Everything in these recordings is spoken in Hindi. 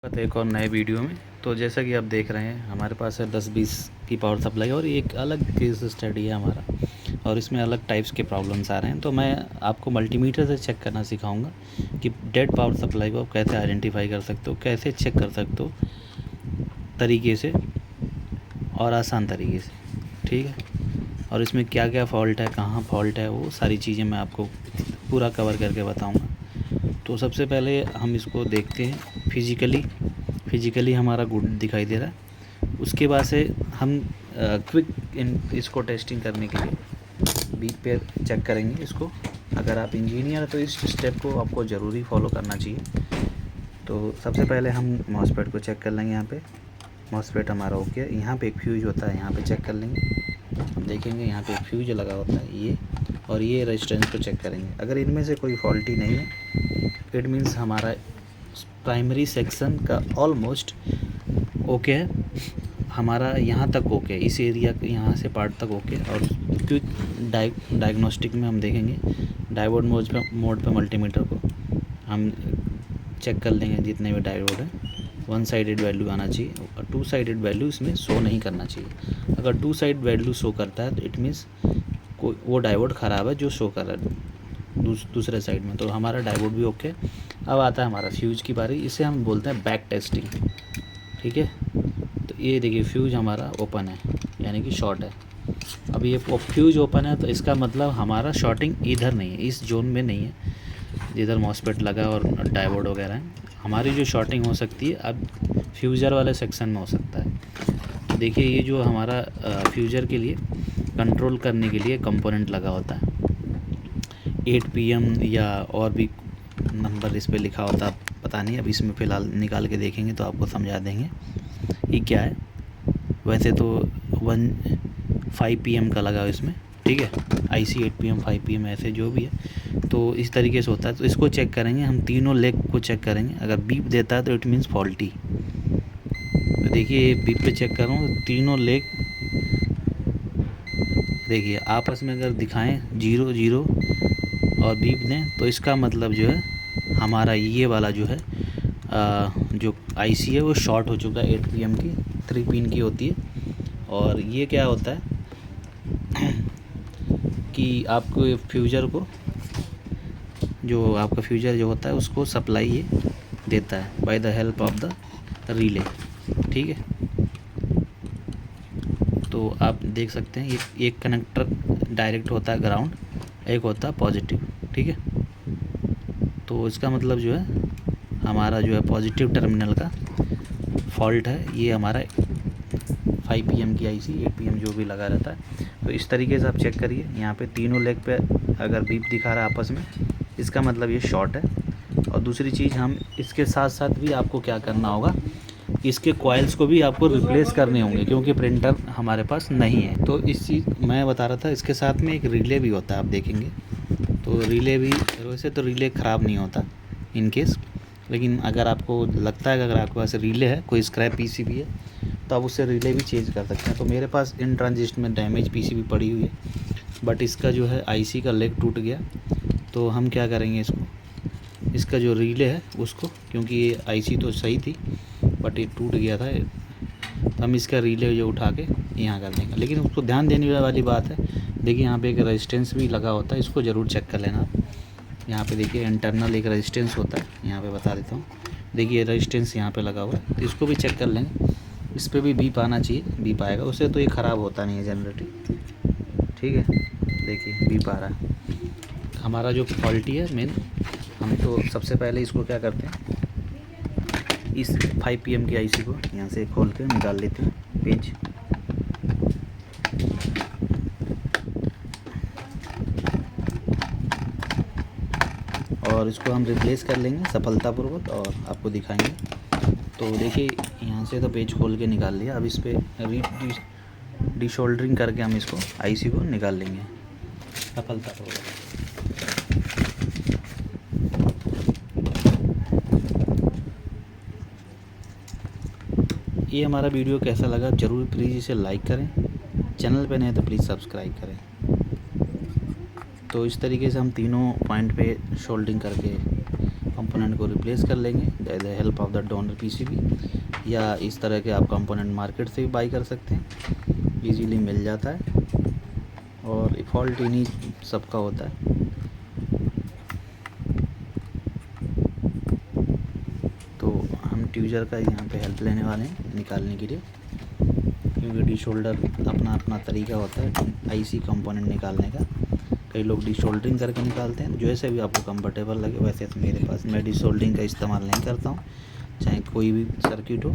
स्वागत है एक और नए वीडियो में। तो जैसा कि आप देख रहे हैं हमारे पास है 10-20 की पावर सप्लाई और एक अलग केस स्टडी है हमारा, और इसमें अलग टाइप्स के प्रॉब्लम्स आ रहे हैं। तो मैं आपको मल्टीमीटर से चेक करना सिखाऊंगा कि डेड पावर सप्लाई को आप कैसे आइडेंटिफाई कर सकते हो, कैसे चेक कर सकते हो तरीके से और आसान तरीके से, ठीक है। और इसमें क्या क्या फ़ॉल्ट है, कहाँ फ़ॉल्ट है, वो सारी चीज़ें मैं आपको पूरा कवर करके बताऊँगा। तो सबसे पहले हम इसको देखते हैं फिज़िकली हमारा गुड दिखाई दे रहा है। उसके बाद से हम क्विक इसको टेस्टिंग करने के लिए बीट पे चेक करेंगे इसको। अगर आप इंजीनियर हैं तो इस स्टेप को आपको ज़रूरी फॉलो करना चाहिए। तो सबसे पहले हम मॉसफेट को चेक कर लेंगे। यहाँ पे मॉसफेट हमारा ओके है। यहाँ पे एक फ्यूज होता है, यहाँ पे चेक कर लेंगे। हम देखेंगे यहाँ पे एक फ्यूज लगा होता है ये, और ये रेजिस्टेंस को चेक करेंगे। अगर इनमें से कोई फॉल्टी नहीं है इट मीन्स हमारा प्राइमरी सेक्शन का ऑलमोस्ट ओके है, हमारा यहाँ तक ओके है, इस एरिया यहाँ से पार्ट तक ओके है। और क्विक डायग्नोस्टिक में हम देखेंगे डायोड मोड पे मल्टीमीटर को हम चेक कर लेंगे। जितने भी डायोड हैं वन साइडेड वैल्यू आना चाहिए, और टू साइडेड वैल्यू इसमें शो नहीं करना चाहिए। अगर टू साइड वैल्यू शो करता है तो इट मीन्स कोई वो डायोड ख़राब है जो शो कर रहा है दूसरे साइड में। तो हमारा डायोड भी ओके। अब आता है हमारा फ्यूज की बारी। इसे हम बोलते हैं बैक टेस्टिंग, ठीक है। तो ये देखिए फ्यूज हमारा ओपन है, यानी कि शॉर्ट है। अब ये फ्यूज ओपन है तो इसका मतलब हमारा शॉर्टिंग इधर नहीं है, इस जोन में नहीं है जिधर मॉसफेट लगा और डायोड वगैरह है। हमारी जो शॉर्टिंग हो सकती है अब फ्यूज़र वाले सेक्शन में हो सकता है। तो देखिए ये जो हमारा फ्यूज़र के लिए कंट्रोल करने के लिए कंपोनेंट लगा होता है 8 PM या और भी नंबर इस पे लिखा होता है, पता नहीं। अब इसमें फ़िलहाल निकाल के देखेंगे तो आपको समझा देंगे ये क्या है। वैसे तो 5 PM का लगा इसमें, ठीक है। IC 8 PM 5 PM ऐसे जो भी है तो इस तरीके से होता है। तो इसको चेक करेंगे हम, तीनों लेग को चेक करेंगे। अगर बीप देता है तो इट मीन्स फॉल्टी। तो देखिए बीप पे चेक कर रहा हूँ, तीनों लेग देखिए आपस में अगर दिखाएं 0 0 और बीप दें तो इसका मतलब जो है हमारा ये वाला जो है जो IC है वो शॉर्ट हो चुका है। 8 PM की 3 पिन की होती है। और ये क्या होता है कि आपको फ्यूज़र को जो आपका फ्यूज़र जो होता है उसको सप्लाई ये देता है by the help of the relay, ठीक है। तो आप देख सकते हैं ये एक कनेक्टर डायरेक्ट होता है ग्राउंड, एक होता है पॉजिटिव, ठीक है। तो इसका मतलब जो है हमारा जो है पॉजिटिव टर्मिनल का फॉल्ट है। ये हमारा 5 PM की IC 8 PM जो भी लगा रहता है। तो इस तरीके से आप चेक करिए। यहाँ पे तीनों लेग पे अगर बीप दिखा रहा है आपस में, इसका मतलब ये शॉर्ट है। और दूसरी चीज़ हम इसके साथ साथ भी आपको क्या करना होगा, इसके कॉइल्स को भी आपको रिप्लेस करने होंगे क्योंकि प्रिंटर हमारे पास नहीं है। तो इस चीज़ मैं बता रहा था, इसके साथ में एक रिले भी होता है, आप देखेंगे। तो रिले भी वैसे तो रिले ख़राब नहीं होता इन केस, लेकिन अगर आपको लगता है कि अगर आपके पास रिले है, कोई स्क्रैप PCB है, तो आप उससे रिले भी चेंज कर सकते हैं। तो मेरे पास इन ट्रांजिस्ट में डैमेज PCB पड़ी हुई है, बट इसका जो है IC का लेग टूट गया। तो हम क्या करेंगे इसका जो रिले है उसको, क्योंकि ये IC तो सही थी बट ये टूट गया था, तो हम इसका रिले जो उठा के यहाँ कर देंगे। लेकिन उसको ध्यान देने वाली बात है, देखिए यहाँ पे एक रेजिस्टेंस भी लगा होता है, इसको ज़रूर चेक कर लेना आप। यहाँ पे देखिए इंटरनल एक रेजिस्टेंस होता है, यहाँ पे बता देता हूँ। देखिए रेजिस्टेंस यहाँ पे लगा हुआ है, तो इसको भी चेक कर लेंगे। इस पर भी बीप आना चाहिए, बीप आएगा, उससे तो ये ख़राब होता नहीं है जनरेटर, ठीक है। देखिए बीप आ रहा है। हमारा जो फॉल्टी है मेन, हम तो सबसे पहले इसको क्या करते हैं, इस 5 PM की IC को यहाँ से खोल के निकाल लेते हैं पेज। और इसको हम रिप्लेस कर लेंगे सफलतापूर्वक और आपको दिखाएंगे। तो देखिए यहाँ से तो पेज खोल के निकाल लिया। अब इस पर डिशोल्डरिंग करके हम इसको IC को निकाल लेंगे सफलतापूर्वक। ये हमारा वीडियो कैसा लगा ज़रूर प्लीज़ इसे लाइक करें, चैनल पे नए तो प्लीज़ सब्सक्राइब करें। तो इस तरीके से हम तीनों पॉइंट पे सोल्डिंग करके कंपोनेंट कंपोनेंट को रिप्लेस कर लेंगे by the help of the donor PCB, या इस तरह के आप कंपोनेंट मार्केट से भी बाई कर सकते हैं, इजीली मिल जाता है और फॉल्ट इन्हीं सबका होता है। तो हम ट्यूजर का यहाँ पे हेल्प लेने वाले हैं निकालने के लिए, क्योंकि डिशोल्डर अपना अपना तरीका होता है आईसी कंपोनेंट निकालने का। कई लोग डिशोल्डरिंग करके निकालते हैं, जैसे भी आपको कंफर्टेबल लगे वैसे। तो मेरे पास मैं डिशोल्डरिंग का इस्तेमाल नहीं करता हूँ, चाहे कोई भी सर्किट हो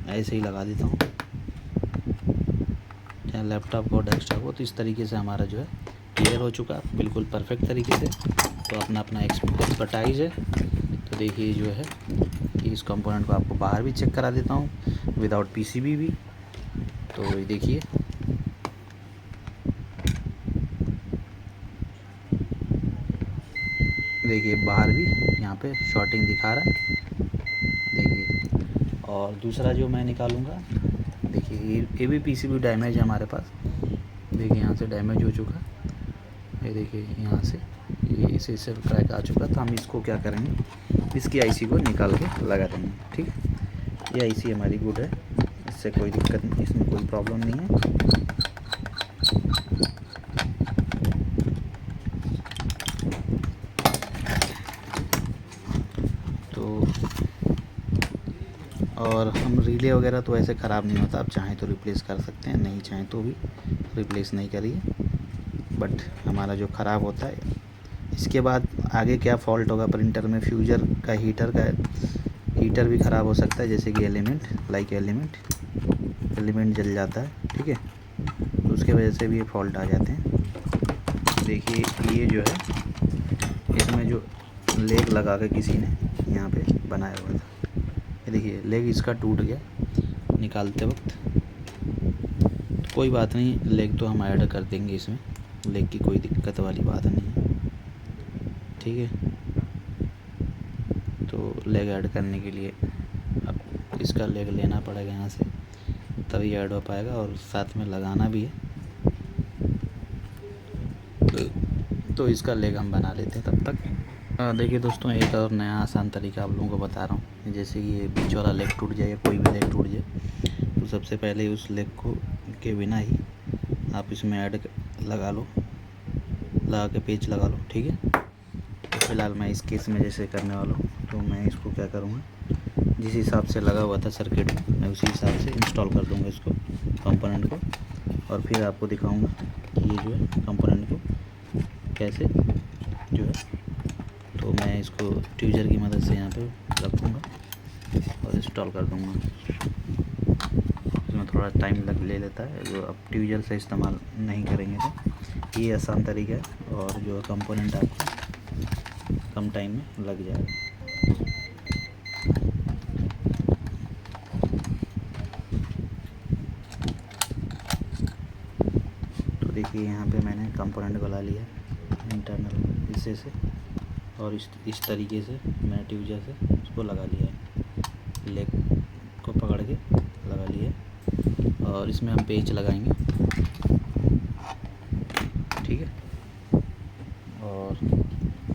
ऐसे ही लगा देता हूँ, चाहे लैपटॉप हो डेस्कटॉप हो। तो इस तरीके से हमारा जो है क्लियर हो चुका बिल्कुल परफेक्ट तरीके से। तो अपना अपना एक्सपर्टाइज है। तो देखिए जो है कि इस कंपोनेंट को आपको बाहर भी चेक करा देता हूँ विदाउट पीसीबी भी। तो देखिए बाहर भी यहाँ पे शॉर्टिंग दिखा रहा है, देखिए। और दूसरा जो मैं निकालूँगा, देखिए ये भी पीसीबी डैमेज है हमारे पास, देखिए यहाँ से डैमेज हो चुका, ये देखिए यहाँ से ये इसे से क्रैक आ चुका। तो हम इसको क्या करेंगे, इसकी आईसी को निकाल के लगा देंगे, ठीक है। ये आईसी हमारी गुड है, इससे कोई दिक्कत नहीं, इसमें कोई प्रॉब्लम नहीं है। तो और हम रिले वगैरह तो ऐसे ख़राब नहीं होता, आप चाहें तो रिप्लेस कर सकते हैं, नहीं चाहें तो भी रिप्लेस नहीं करिए। बट हमारा जो ख़राब होता है, इसके बाद आगे क्या फ़ॉल्ट होगा प्रिंटर में, फ्यूजर का हीटर भी ख़राब हो सकता है, जैसे कि एलिमेंट जल जाता है, ठीक है। तो उसके वजह से भी ये फॉल्ट आ जाते हैं। देखिए ये जो है इसमें जो लेग लगा के किसी ने यहाँ पे बनाया हुआ था, ये देखिए लेग इसका टूट गया निकालते वक्त। तो कोई बात नहीं, लेग तो हम ऐड कर देंगे इसमें, लेग की कोई दिक्कत वाली बात नहीं है, ठीक है। तो लेग ऐड करने के लिए अब इसका लेग लेना पड़ेगा यहाँ से, तभी ऐड हो पाएगा, और साथ में लगाना भी है। तो इसका लेग हम बना लेते हैं तब तक। देखिए दोस्तों, एक और नया आसान तरीका आप लोगों को बता रहा हूँ। जैसे कि ये बीच वाला लेग टूट जाए या कोई भी लेग टूट जाए, तो सबसे पहले उस लेग को के बिना ही आप इसमें ऐड लगा लो, लगा के पेच लगा लो, ठीक है। तो फिलहाल मैं इस केस में जैसे करने वाला हूँ, तो मैं इसको क्या करूँगा, जिस हिसाब से लगा हुआ था सर्किट में, मैं उसी हिसाब से इंस्टॉल कर दूँगा इसको कंपोनेंट को, और फिर आपको दिखाऊँगा कि ये जो है कंपोनेंट को कैसे जो है। तो मैं इसको ट्यूजर की मदद से यहाँ पे रखूँगा और इंस्टॉल कर दूँगा। इसमें थोड़ा टाइम ले लेता है, जो आप ट्यूजर से इस्तेमाल नहीं करेंगे तो ये आसान तरीका है, और जो कंपोनेंट आपको कम टाइम में लग जाएगा। तो देखिए यहाँ पे मैंने कंपोनेंट को ला लिया इंटरनल हिस्से से, और इस तरीके से मैंने ट्यूजर से उसको लगा लिया है, लेग को पकड़ के लगा लिया है। और इसमें हम पेच लगाएंगे, ठीक है। और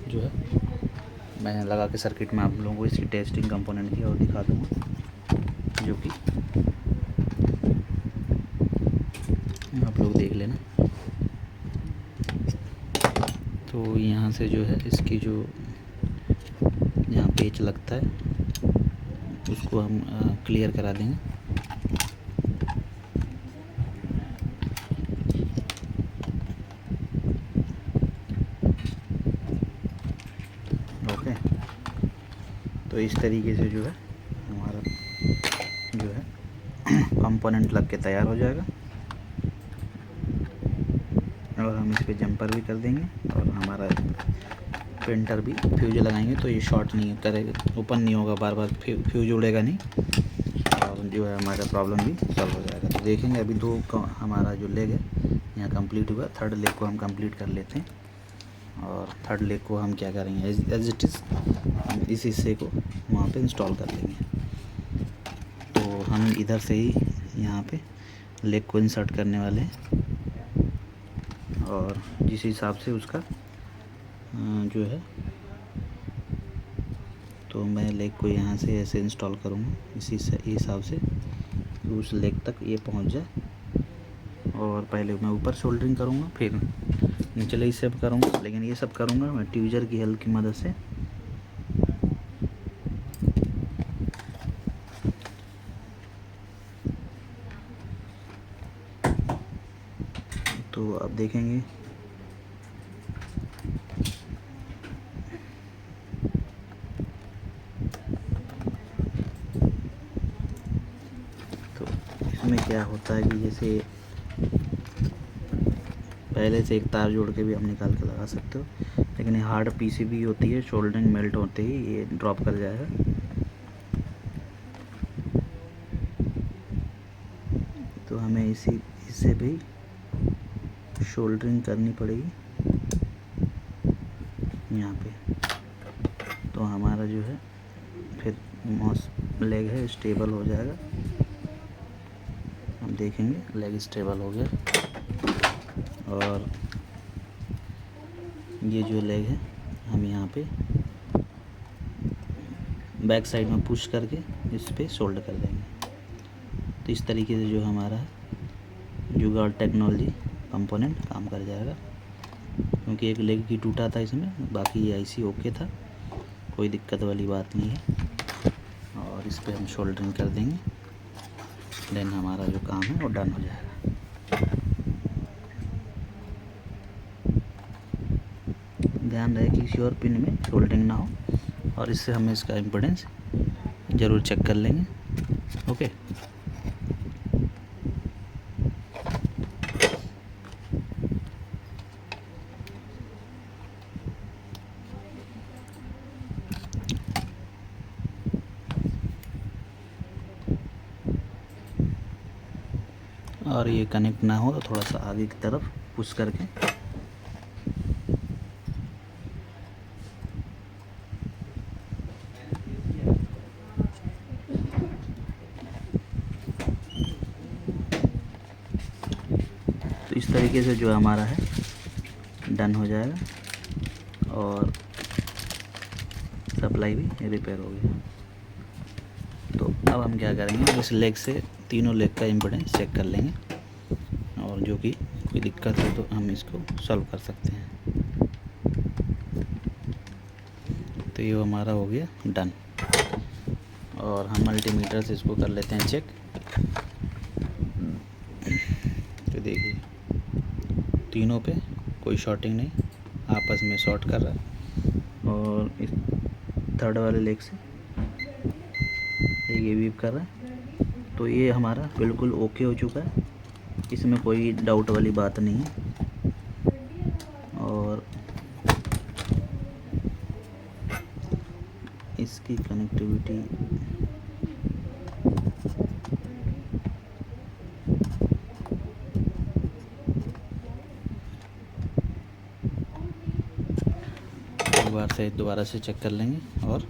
जो है मैंने लगा के सर्किट में आप लोगों को इसकी टेस्टिंग कंपोनेंट की और दिखा दूँगा, जो कि आप लोग देख लेना। तो यहाँ से जो है इसकी जो यहाँ पेच लगता है उसको हम क्लियर करा देंगे। ओके, तो इस तरीके से जो है हमारा जो है कंपोनेंट लग के तैयार हो जाएगा, और हम इस पे जंपर भी कर देंगे, और हमारा प्रिंटर भी फ्यूज लगाएंगे तो ये शॉर्ट नहीं करेगा, ओपन नहीं होगा, बार बार फ्यूज उड़ेगा नहीं, और जो है हमारा प्रॉब्लम भी सॉल्व हो जाएगा। तो देखेंगे अभी हमारा जो लेग है यहाँ कंप्लीट हुआ, थर्ड लेग को हम कंप्लीट कर लेते हैं। और थर्ड लेग को हम क्या करेंगे, एज इट इज़ हम इस हिस्से को वहाँ पे इंस्टॉल कर लेंगे। तो हम इधर से ही यहाँ पे लेग को इंसर्ट करने वाले हैं, और जिस हिसाब से उसका जो है तो मैं लेग को यहाँ से ऐसे इंस्टॉल करूँगा इसी हिसाब से उस लेग तक ये पहुँच जाए। और पहले मैं ऊपर सोल्डरिंग करूँगा, फिर निचले हिस्से पर करूँगा, लेकिन ये सब करूँगा मैं ट्यूजर की हेल्प की मदद से। तो आप देखेंगे तो इसमें क्या होता है कि जैसे पहले से एक तार जोड़ के भी आप निकाल के लगा सकते हो, लेकिन ये हार्ड पीसीबी होती है, सोल्डरिंग मेल्ट होते ही ये ड्रॉप कर जाएगा। तो हमें इससे भी सोल्डरिंग करनी पड़ेगी यहाँ पे। तो हमारा जो है फिर माउस लेग है स्टेबल हो जाएगा। हम देखेंगे लेग स्टेबल हो गया। और ये जो लेग है हम यहाँ पे बैक साइड में पुश करके इस पे सोल्डर कर देंगे। तो इस तरीके से जो हमारा जुगाड़ टेक्नोलॉजी कंपोनेंट काम कर जाएगा, क्योंकि एक लेग की टूटा था इसमें, बाकी ये आईसी ओके था, कोई दिक्कत वाली बात नहीं है। और इस पे हम सोल्डरिंग कर देंगे, देन हमारा जो काम है वो डन हो जाएगा। ध्यान रहे कि किसी और पिन में सोल्डरिंग ना हो, और इससे हमें इसका इम्पीडेंस ज़रूर चेक कर लेंगे। ओके, और ये कनेक्ट ना हो तो थोड़ा सा आगे की तरफ पुश करके तो इस तरीके से जो हमारा है डन हो जाएगा, और सप्लाई भी रिपेयर हो गया। तो अब हम क्या करेंगे, इस लेग से तीनों लेग का इम्पीडेंस चेक कर लेंगे, और जो कि कोई दिक्कत हो तो हम इसको सॉल्व कर सकते हैं। तो ये हमारा हो गया डन, और हम मल्टीमीटर से इसको कर लेते हैं चेक। तो देखिए तीनों पे कोई शॉर्टिंग नहीं, आपस में शॉर्ट कर रहा है। और इस थर्ड वाले लेग से ये वीव कर रहा है। तो ये हमारा बिल्कुल ओके हो चुका है, इसमें कोई डाउट वाली बात नहीं है। और इसकी कनेक्टिविटी एक बार से दोबारा से चेक कर लेंगे, और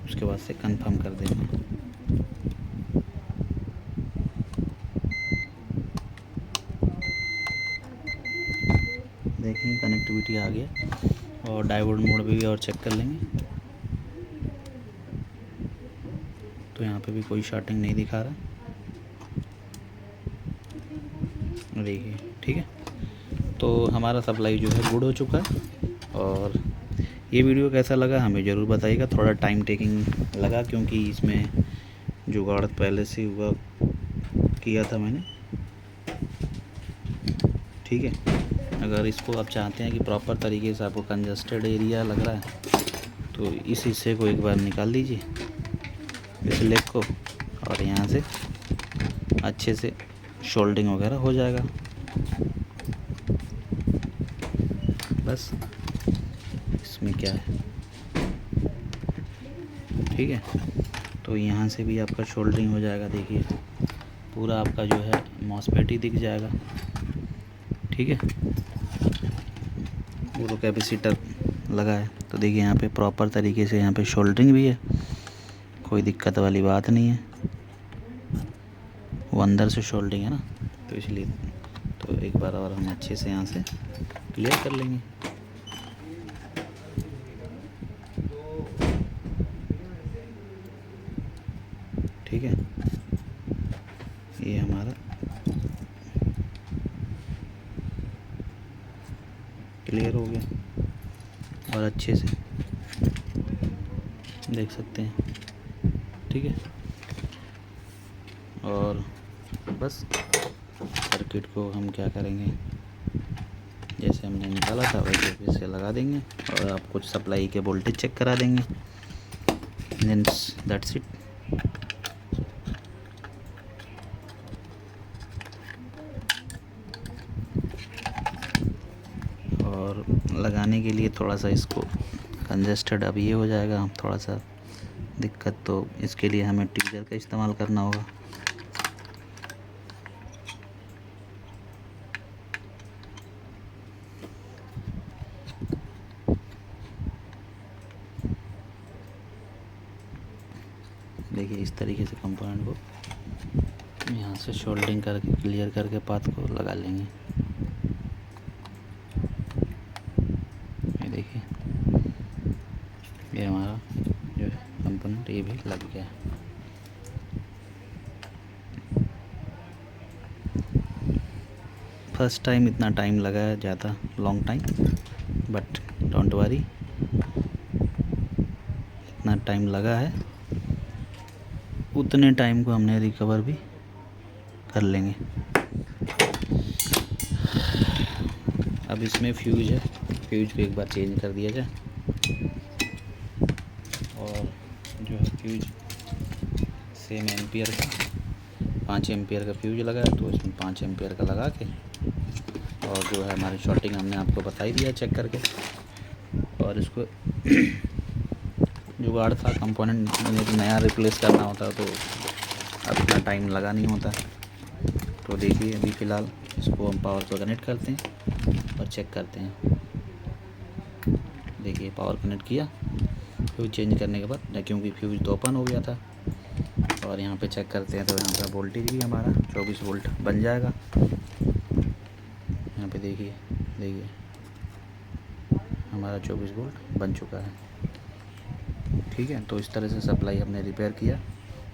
उसके बाद से कंफर्म कर देंगे। देखेंगे कनेक्टिविटी आ गया, और डायोड मोड भी और चेक कर लेंगे। तो यहाँ पे भी कोई शॉर्टिंग नहीं दिखा रहा, देखिए ठीक है। तो हमारा सप्लाई जो है गुड हो चुका है। और ये वीडियो कैसा लगा हमें ज़रूर बताइएगा। थोड़ा टाइम टेकिंग लगा, क्योंकि इसमें जुगाड़ पहले से हुआ किया था मैंने, ठीक है। अगर इसको आप चाहते हैं कि प्रॉपर तरीके से आपको कंजस्टेड एरिया लग रहा है, तो इस हिस्से को एक बार निकाल दीजिए, इस लेग को, और यहाँ से अच्छे से शोल्डिंग वगैरह हो जाएगा। बस इसमें क्या है, ठीक है। तो यहाँ से भी आपका शोल्डरिंग हो जाएगा। देखिए पूरा आपका जो है मॉसफेट ही दिख जाएगा, ठीक है। पूरा कैपेसिटर लगा है, तो देखिए यहाँ पे प्रॉपर तरीके से यहाँ पे शोल्डरिंग भी है, कोई दिक्कत वाली बात नहीं है। वो अंदर से शोल्डरिंग है ना, तो इसलिए तो एक बार और हम अच्छे से यहाँ से क्लियर कर लेंगे। ठीक है, ये हमारा क्लियर हो गया और अच्छे से देख सकते हैं, ठीक है। और बस सर्किट को हम क्या करेंगे, जैसे हमने निकाला था वैसे फिर से लगा देंगे और आप कुछ सप्लाई के वोल्टेज चेक करा देंगे, दैट्स इट। और लगाने के लिए थोड़ा सा इसको कंजेस्टेड अब ये हो जाएगा थोड़ा सा दिक्कत, तो इसके लिए हमें ट्विज़र का इस्तेमाल करना होगा। देखिए इस तरीके से कंपोनेंट को यहाँ से शोल्डिंग करके क्लियर करके पाथ को लगा लेंगे। ये देखिए ये हमारा जो कंपोनेंट ये भी लग गया है। फर्स्ट टाइम इतना टाइम लगा है, ज़्यादा long time, but don't worry, इतना टाइम लगा है उतने टाइम को हमने रिकवर भी कर लेंगे। अब इसमें फ्यूज है, फ्यूज को एक बार चेंज कर दिया जाए। और जो है फ्यूज सेम एम्पियर का 5 एम्पियर का फ्यूज लगा है, तो इसमें 5 एम्पियर का लगा के, और जो है हमारी शॉर्टिंग हमने आपको बता ही दिया चेक करके। और इसको जुगाड़ था, कंपोनेंट नया रिप्लेस करना होता तो अब इतना टाइम लगा नहीं होता। तो देखिए अभी फ़िलहाल इसको हम पावर को कनेक्ट करते हैं और चेक करते हैं। देखिए पावर कनेक्ट किया, फ्यूज चेंज करने के बाद, क्योंकि फ्यूज तो ओपन हो गया था। और यहाँ पे चेक करते हैं तो यहाँ पे वोल्टेज भी हमारा 24 वोल्ट बन जाएगा। यहाँ पे देखिए हमारा 24 वोल्ट बन चुका है, ठीक है। तो इस तरह से सप्लाई हमने रिपेयर किया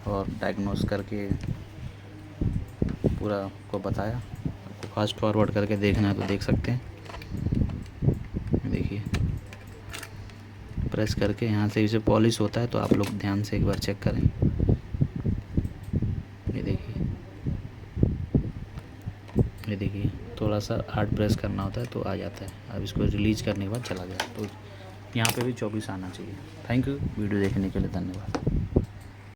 और डायग्नोस करके पूरा आपको बताया। आपको फास्ट फॉरवर्ड करके देखना है तो देख सकते हैं। देखिए प्रेस करके यहाँ से इसे पॉलिश होता है, तो आप लोग ध्यान से एक बार चेक करें। ये देखिए थोड़ा सा हार्ड प्रेस करना होता है तो आ जाता है। अब इसको रिलीज़ करने के बाद चला गया, तो यहाँ पे भी 24 आना चाहिए। थैंक यू, वीडियो देखने के लिए धन्यवाद।